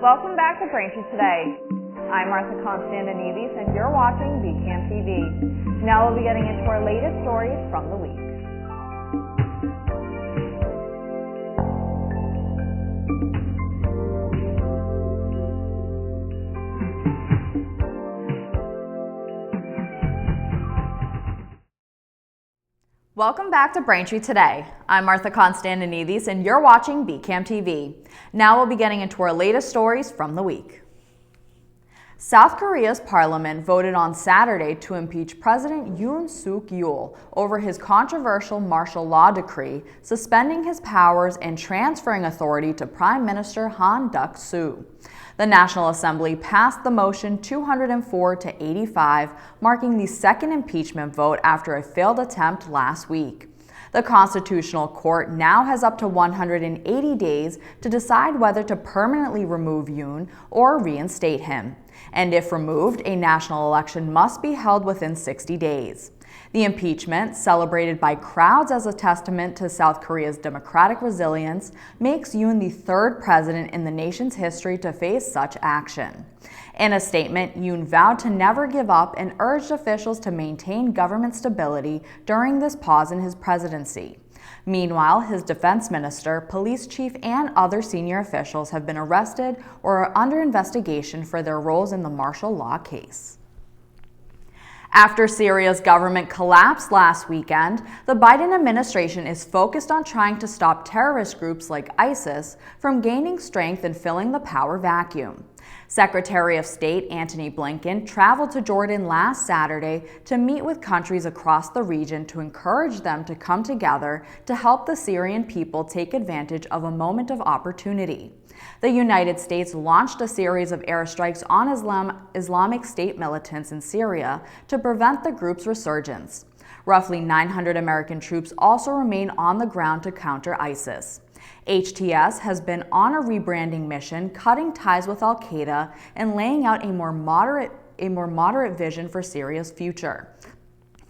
Welcome back to Braintree Today. I'm Martha Konstandinidis and you're watching BCAM TV. Now we'll be getting into our latest stories from the week. Welcome back to Braintree Today. I'm Martha Konstandinidis and you're watching BCAM TV. Now we'll be getting into our latest stories from the week. South Korea's parliament voted on Saturday to impeach President Yoon Suk-yeol over his controversial martial law decree suspending his powers and transferring authority to Prime Minister Han Duck-soo. The National Assembly passed the motion 204 to 85, marking the second impeachment vote after a failed attempt last week. The Constitutional Court now has up to 180 days to decide whether to permanently remove Yoon or reinstate him. And if removed, a national election must be held within 60 days. The impeachment, celebrated by crowds as a testament to South Korea's democratic resilience, makes Yoon the third president in the nation's history to face such action. In a statement, Yoon vowed to never give up and urged officials to maintain government stability during this pause in his presidency. Meanwhile, his defense minister, police chief, and other senior officials have been arrested or are under investigation for their roles in the martial law case. After Syria's government collapsed last weekend, the Biden administration is focused on trying to stop terrorist groups like ISIS from gaining strength and filling the power vacuum. Secretary of State Antony Blinken traveled to Jordan last Saturday to meet with countries across the region to encourage them to come together to help the Syrian people take advantage of a moment of opportunity. The United States launched a series of airstrikes on Islamic State militants in Syria to prevent the group's resurgence. Roughly 900 American troops also remain on the ground to counter ISIS. HTS has been on a rebranding mission, cutting ties with al-Qaeda and laying out a more moderate vision for Syria's future.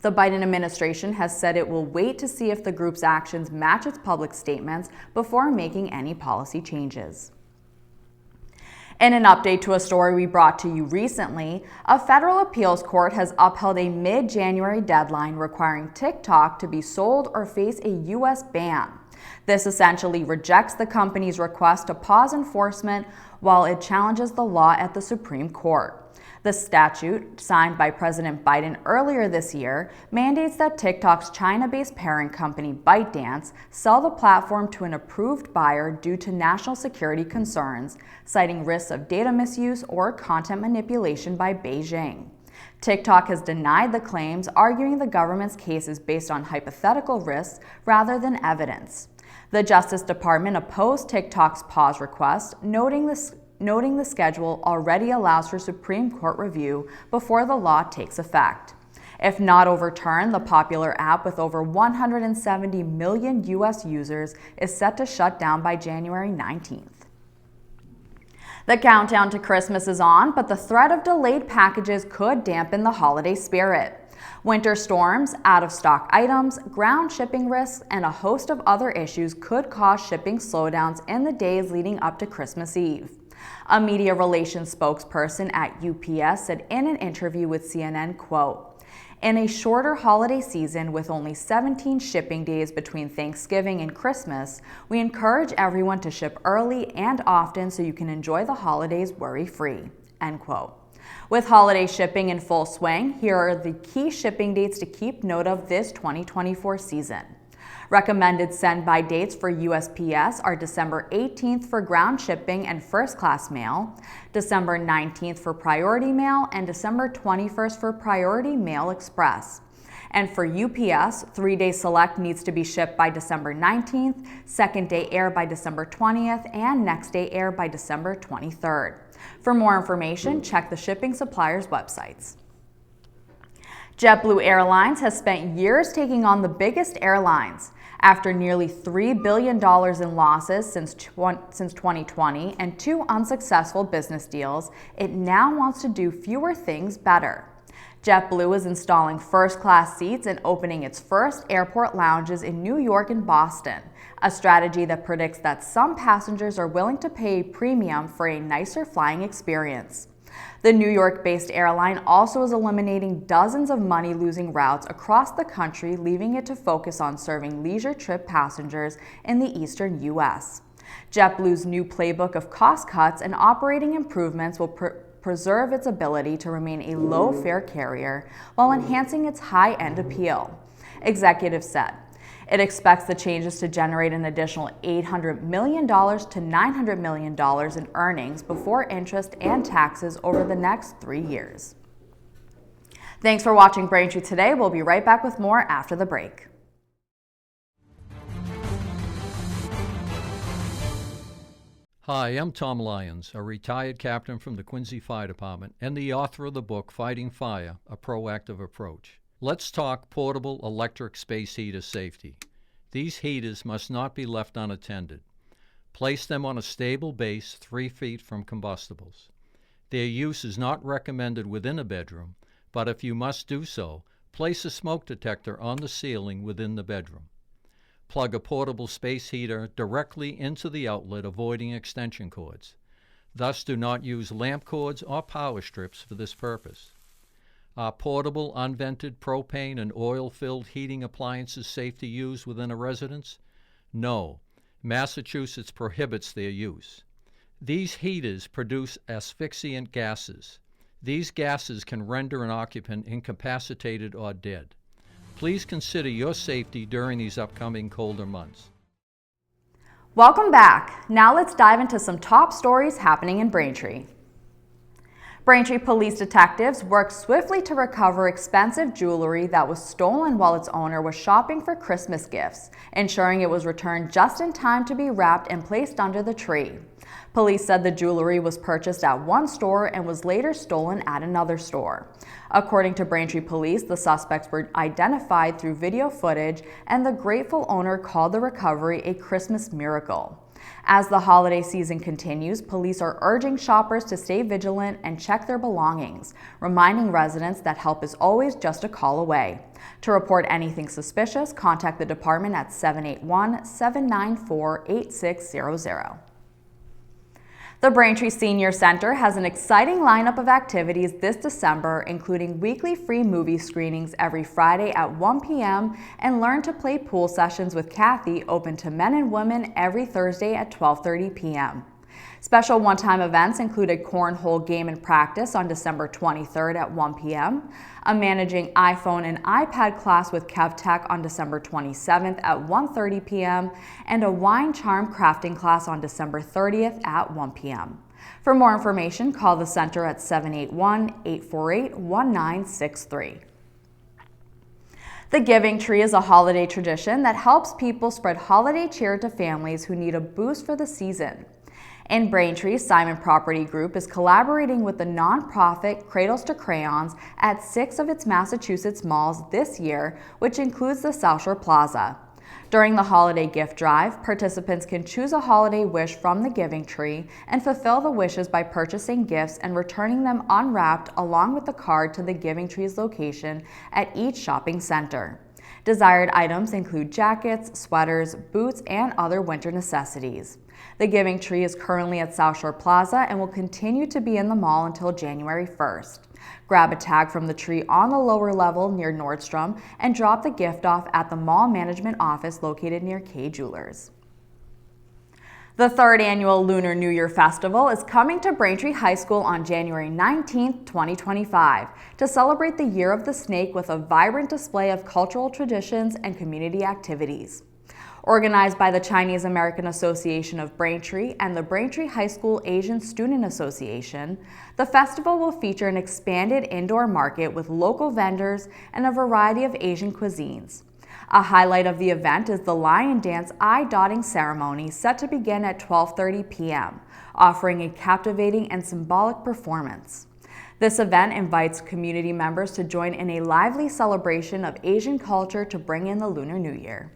The Biden administration has said it will wait to see if the group's actions match its public statements before making any policy changes. In an update to a story we brought to you recently, a federal appeals court has upheld a mid-January deadline requiring TikTok to be sold or face a U.S. ban. This essentially rejects the company's request to pause enforcement while it challenges the law at the Supreme Court. The statute, signed by President Biden earlier this year, mandates that TikTok's China-based parent company ByteDance sell the platform to an approved buyer due to national security concerns, citing risks of data misuse or content manipulation by Beijing. TikTok has denied the claims, arguing the government's case is based on hypothetical risks rather than evidence. The Justice Department opposed TikTok's pause request, noting the schedule already allows for Supreme Court review before the law takes effect. If not overturned, the popular app with over 170 million U.S. users is set to shut down by January 19th. The countdown to Christmas is on, but the threat of delayed packages could dampen the holiday spirit. Winter storms, out-of-stock items, ground shipping risks, and a host of other issues could cause shipping slowdowns in the days leading up to Christmas Eve. A media relations spokesperson at UPS said in an interview with CNN, quote, "In a shorter holiday season with only 17 shipping days between Thanksgiving and Christmas, we encourage everyone to ship early and often so you can enjoy the holidays worry-free," end quote. With holiday shipping in full swing, here are the key shipping dates to keep note of this 2024 season. Recommended send-by dates for USPS are December 18th for ground shipping and first-class mail, December 19th for priority mail, and December 21st for priority mail express. And for UPS, 3-day select needs to be shipped by December 19th, second-day air by December 20th, and next-day air by December 23rd. For more information, check the shipping suppliers' websites. JetBlue Airlines has spent years taking on the biggest airlines. After nearly $3 billion in losses since 2020 and 2 unsuccessful business deals, it now wants to do fewer things better. JetBlue is installing first-class seats and opening its first airport lounges in New York and Boston, a strategy that predicts that some passengers are willing to pay a premium for a nicer flying experience. The New York-based airline also is eliminating dozens of money-losing routes across the country, leaving it to focus on serving leisure trip passengers in the eastern U.S. JetBlue's new playbook of cost cuts and operating improvements will preserve its ability to remain a low-fare carrier while enhancing its high-end appeal. Executives said it expects the changes to generate an additional $800 million to $900 million in earnings before interest and taxes over the next 3 years. Thanks for watching Braintree today. We'll be right back with more after the break. Hi, I'm Tom Lyons, a retired captain from the Quincy Fire Department and the author of the book Fighting Fire, A Proactive Approach. Let's talk portable electric space heater safety. These heaters must not be left unattended. Place them on a stable base 3 feet from combustibles. Their use is not recommended within a bedroom, but if you must do so, place a smoke detector on the ceiling within the bedroom. Plug a portable space heater directly into the outlet, avoiding extension cords. Thus, do not use lamp cords or power strips for this purpose. Are portable, unvented propane and oil-filled heating appliances safe to use within a residence? No. Massachusetts prohibits their use. These heaters produce asphyxiant gases. These gases can render an occupant incapacitated or dead. Please consider your safety during these upcoming colder months. Welcome back. Now let's dive into some top stories happening in Braintree. Braintree police detectives worked swiftly to recover expensive jewelry that was stolen while its owner was shopping for Christmas gifts, ensuring it was returned just in time to be wrapped and placed under the tree. Police said the jewelry was purchased at one store and was later stolen at another store. According to Braintree police, the suspects were identified through video footage, and the grateful owner called the recovery a Christmas miracle. As the holiday season continues, police are urging shoppers to stay vigilant and check their belongings, reminding residents that help is always just a call away. To report anything suspicious, contact the department at 781-794-8600. The Braintree Senior Center has an exciting lineup of activities this December, including weekly free movie screenings every Friday at 1 p.m. and Learn to Play pool sessions with Kathy open to men and women every Thursday at 12:30 p.m. Special one-time events include a cornhole game and practice on December 23rd at 1 p.m., a managing iPhone and iPad class with KevTech on December 27th at 1:30 p.m., and a wine charm crafting class on December 30th at 1 p.m. For more information, call the center at 781-848-1963. The Giving Tree is a holiday tradition that helps people spread holiday cheer to families who need a boost for the season. In Braintree, Simon Property Group is collaborating with the nonprofit Cradles to Crayons at 6 of its Massachusetts malls this year, which includes the South Shore Plaza. During the holiday gift drive, participants can choose a holiday wish from the Giving Tree and fulfill the wishes by purchasing gifts and returning them unwrapped along with the card to the Giving Tree's location at each shopping center. Desired items include jackets, sweaters, boots, and other winter necessities. The Giving Tree is currently at South Shore Plaza and will continue to be in the mall until January 1st. Grab a tag from the tree on the lower level near Nordstrom and drop the gift off at the mall management office located near K Jewelers. The third annual Lunar New Year Festival is coming to Braintree High School on January 19, 2025, to celebrate the Year of the Snake with a vibrant display of cultural traditions and community activities. Organized by the Chinese American Association of Braintree and the Braintree High School Asian Student Association, the festival will feature an expanded indoor market with local vendors and a variety of Asian cuisines. A highlight of the event is the Lion Dance eye-dotting ceremony set to begin at 12:30 p.m., offering a captivating and symbolic performance. This event invites community members to join in a lively celebration of Asian culture to bring in the Lunar New Year.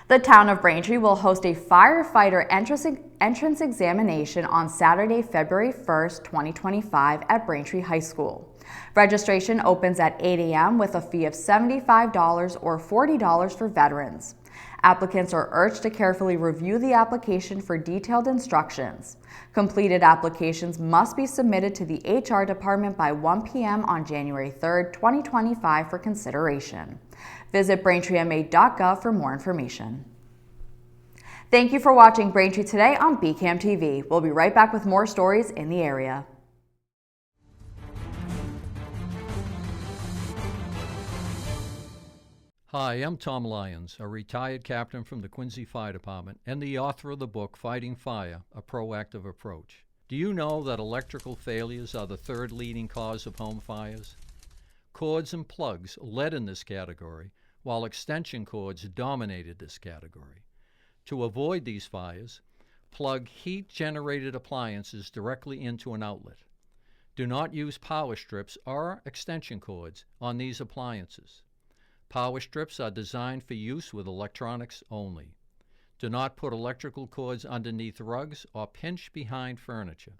The town of Braintree will host a firefighter entrance examination on Saturday, February 1st, 2025 at Braintree High School. Registration opens at 8 a.m. with a fee of $75 or $40 for veterans. Applicants are urged to carefully review the application for detailed instructions. Completed applications must be submitted to the HR department by 1 p.m. on January 3, 2025 for consideration. Visit braintreema.gov for more information. Thank you for watching Braintree Today on BCAM TV. We'll be right back with more stories in the area. Hi, I'm Tom Lyons, a retired captain from the Quincy Fire Department and the author of the book Fighting Fire, A Proactive Approach. Do you know that electrical failures are the third leading cause of home fires? Cords and plugs led in this category, while extension cords dominated this category. To avoid these fires, plug heat-generated appliances directly into an outlet. Do not use power strips or extension cords on these appliances. Power strips are designed for use with electronics only. Do not put electrical cords underneath rugs or pinch behind furniture.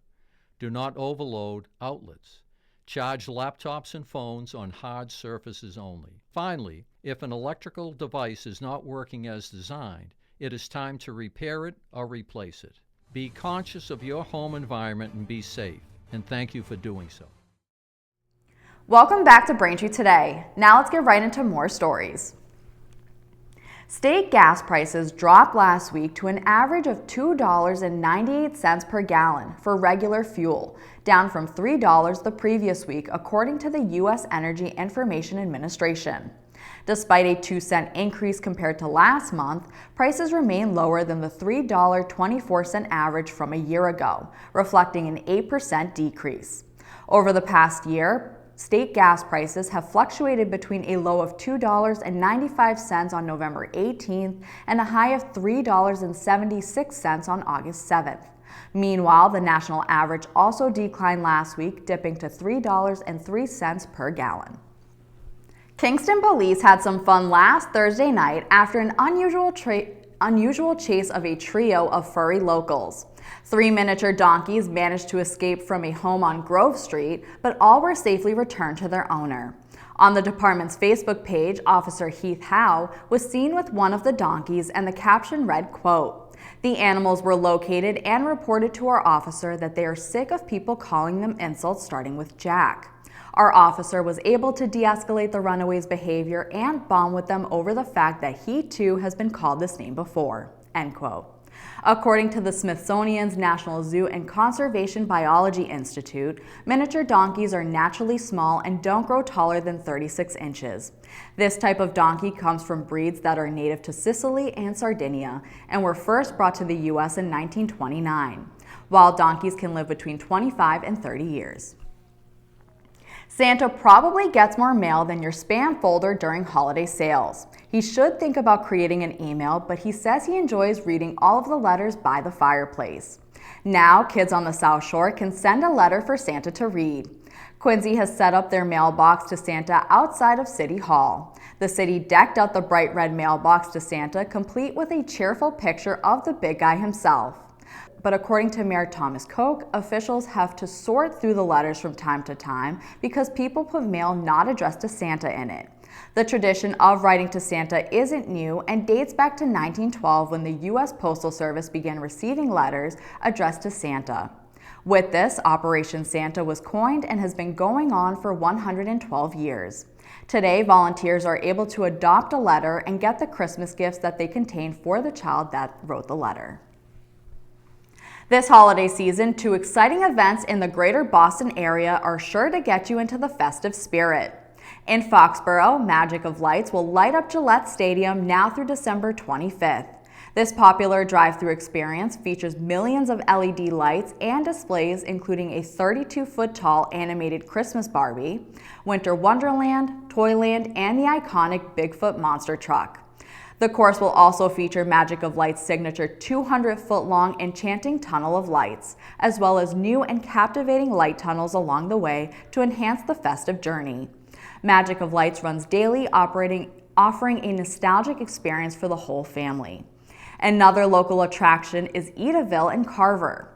Do not overload outlets. Charge laptops and phones on hard surfaces only. Finally, if an electrical device is not working as designed, it is time to repair it or replace it. Be conscious of your home environment and be safe, and thank you for doing so. Welcome back to Braintree Today. Now let's get right into more stories. State gas prices dropped last week to an average of $2.98 per gallon for regular fuel, down from $3 the previous week, according to the U.S. Energy Information Administration. Despite a 2-cent increase compared to last month, prices remain lower than the $3.24 average from a year ago, reflecting an 8% decrease. Over the past year, state gas prices have fluctuated between a low of $2.95 on November 18th and a high of $3.76 on August 7th. Meanwhile, the national average also declined last week, dipping to $3.03 per gallon. Kingston police had some fun last Thursday night after an unusual chase of a trio of furry locals. 3 miniature donkeys managed to escape from a home on Grove Street, but all were safely returned to their owner. On the department's Facebook page, Officer Heath Howe was seen with one of the donkeys, and the caption read, quote, "The animals were located and reported to our officer that they are sick of people calling them insults, starting with Jack. Our officer was able to de-escalate the runaways' behavior and bond with them over the fact that he too has been called this name before." End quote. According to the Smithsonian's National Zoo and Conservation Biology Institute, miniature donkeys are naturally small and don't grow taller than 36 inches. This type of donkey comes from breeds that are native to Sicily and Sardinia and were first brought to the U.S. in 1929. Wild donkeys can live between 25 and 30 years. Santa probably gets more mail than your spam folder during holiday sales. He should think about creating an email, but he says he enjoys reading all of the letters by the fireplace. Now, kids on the South Shore can send a letter for Santa to read. Quincy has set up their mailbox to Santa outside of City Hall. The city decked out the bright red mailbox to Santa, complete with a cheerful picture of the big guy himself. But according to Mayor Thomas Koch, officials have to sort through the letters from time to time because people put mail not addressed to Santa in it. The tradition of writing to Santa isn't new and dates back to 1912 when the U.S. Postal Service began receiving letters addressed to Santa. With this, Operation Santa was coined and has been going on for 112 years. Today, volunteers are able to adopt a letter and get the Christmas gifts that they contain for the child that wrote the letter. This holiday season, 2 exciting events in the greater Boston area are sure to get you into the festive spirit. In Foxborough, Magic of Lights will light up Gillette Stadium now through December 25th. This popular drive-through experience features millions of LED lights and displays, including a 32-foot-tall animated Christmas Barbie, Winter Wonderland, Toyland, and the iconic Bigfoot monster truck. The course will also feature Magic of Light's signature 200-foot-long enchanting tunnel of lights, as well as new and captivating light tunnels along the way to enhance the festive journey. Magic of Lights runs daily, operating offering a nostalgic experience for the whole family. Another local attraction is Edaville in Carver.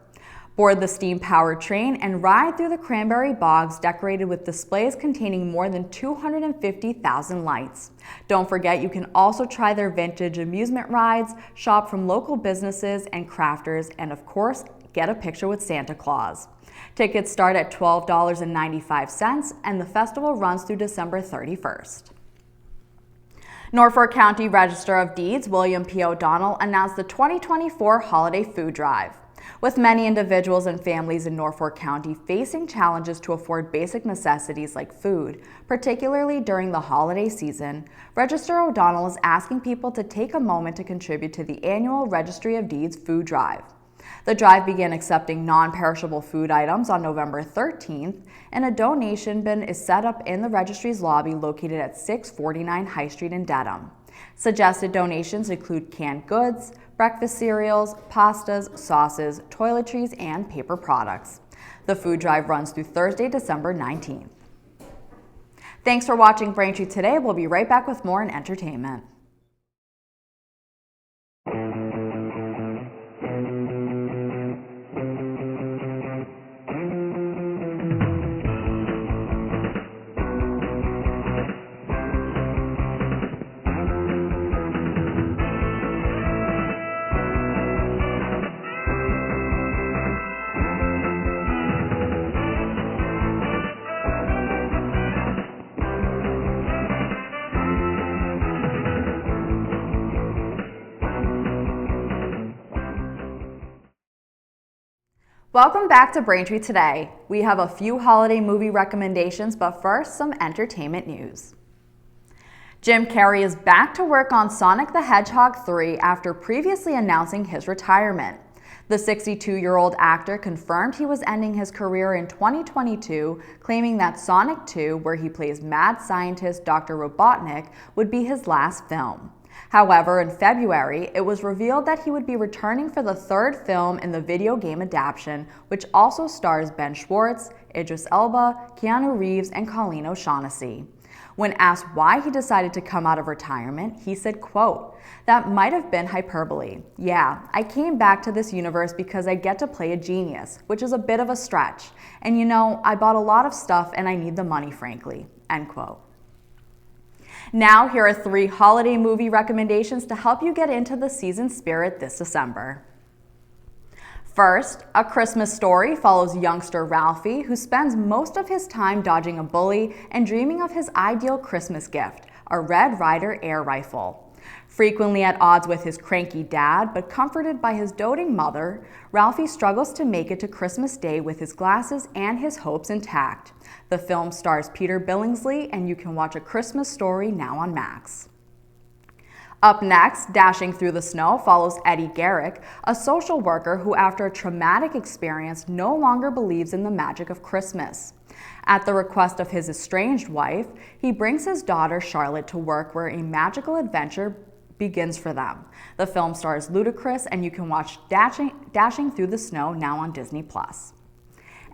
Board the steam-powered train and ride through the cranberry bogs decorated with displays containing more than 250,000 lights. Don't forget, you can also try their vintage amusement rides, shop from local businesses and crafters, and of course, get a picture with Santa Claus. Tickets start at $12.95 and the festival runs through December 31st. Norfolk County Register of Deeds William P. O'Donnell announced the 2024 Holiday Food Drive. With many individuals and families in Norfolk County facing challenges to afford basic necessities like food, particularly during the holiday season, Register O'Donnell is asking people to take a moment to contribute to the annual Registry of Deeds Food Drive. The drive began accepting non-perishable food items on November 13th, and a donation bin is set up in the registry's lobby located at 649 High Street in Dedham. Suggested donations include canned goods, breakfast cereals, pastas, sauces, toiletries, and paper products. The food drive runs through Thursday, December 19th. Thanks for watching Braintree today. We'll be right back with more in entertainment. Welcome back to Braintree today. We have a few holiday movie recommendations, but first, some entertainment news. Jim Carrey is back to work on Sonic the Hedgehog 3 after previously announcing his retirement. The 62-year-old actor confirmed he was ending his career in 2022, claiming that Sonic 2, where he plays mad scientist Dr. Robotnik, would be his last film. However, in February, it was revealed that he would be returning for the third film in the video game adaptation, which also stars Ben Schwartz, Idris Elba, Keanu Reeves, and Colleen O'Shaughnessy. When asked why he decided to come out of retirement, he said, quote, "That might have been hyperbole. Yeah, I came back to this universe because I get to play a genius, which is a bit of a stretch. And you know, I bought a lot of stuff and I need the money, frankly." End quote. Now, here are 3 holiday movie recommendations to help you get into the season spirit this December. First, A Christmas Story follows youngster Ralphie, who spends most of his time dodging a bully and dreaming of his ideal Christmas gift, a Red Ryder air rifle. Frequently at odds with his cranky dad, but comforted by his doting mother, Ralphie struggles to make it to Christmas Day with his glasses and his hopes intact. The film stars Peter Billingsley, and you can watch A Christmas Story now on Max. Up next, Dashing Through the Snow follows Eddie Garrick, a social worker who, after a traumatic experience, no longer believes in the magic of Christmas. At the request of his estranged wife, he brings his daughter Charlotte to work where a magical adventure begins for them. The film stars Ludacris, and you can watch Dashing Through the Snow now on Disney+.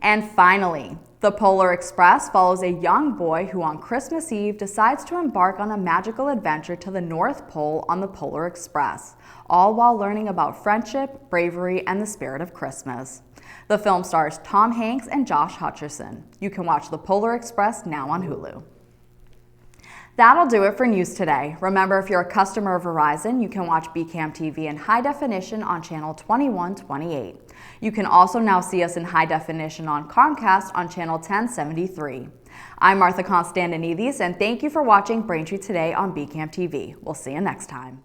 And finally, The Polar Express follows a young boy who on Christmas Eve decides to embark on a magical adventure to the North Pole on the Polar Express, all while learning about friendship, bravery, and the spirit of Christmas. The film stars Tom Hanks and Josh Hutcherson. You can watch The Polar Express now on Hulu. That'll do it for news today. Remember, if you're a customer of Verizon, you can watch BCAM TV in high definition on channel 2128. You can also now see us in high definition on Comcast on channel 1073. I'm Martha Konstandinidis, and thank you for watching Braintree today on BCAM TV. We'll see you next time.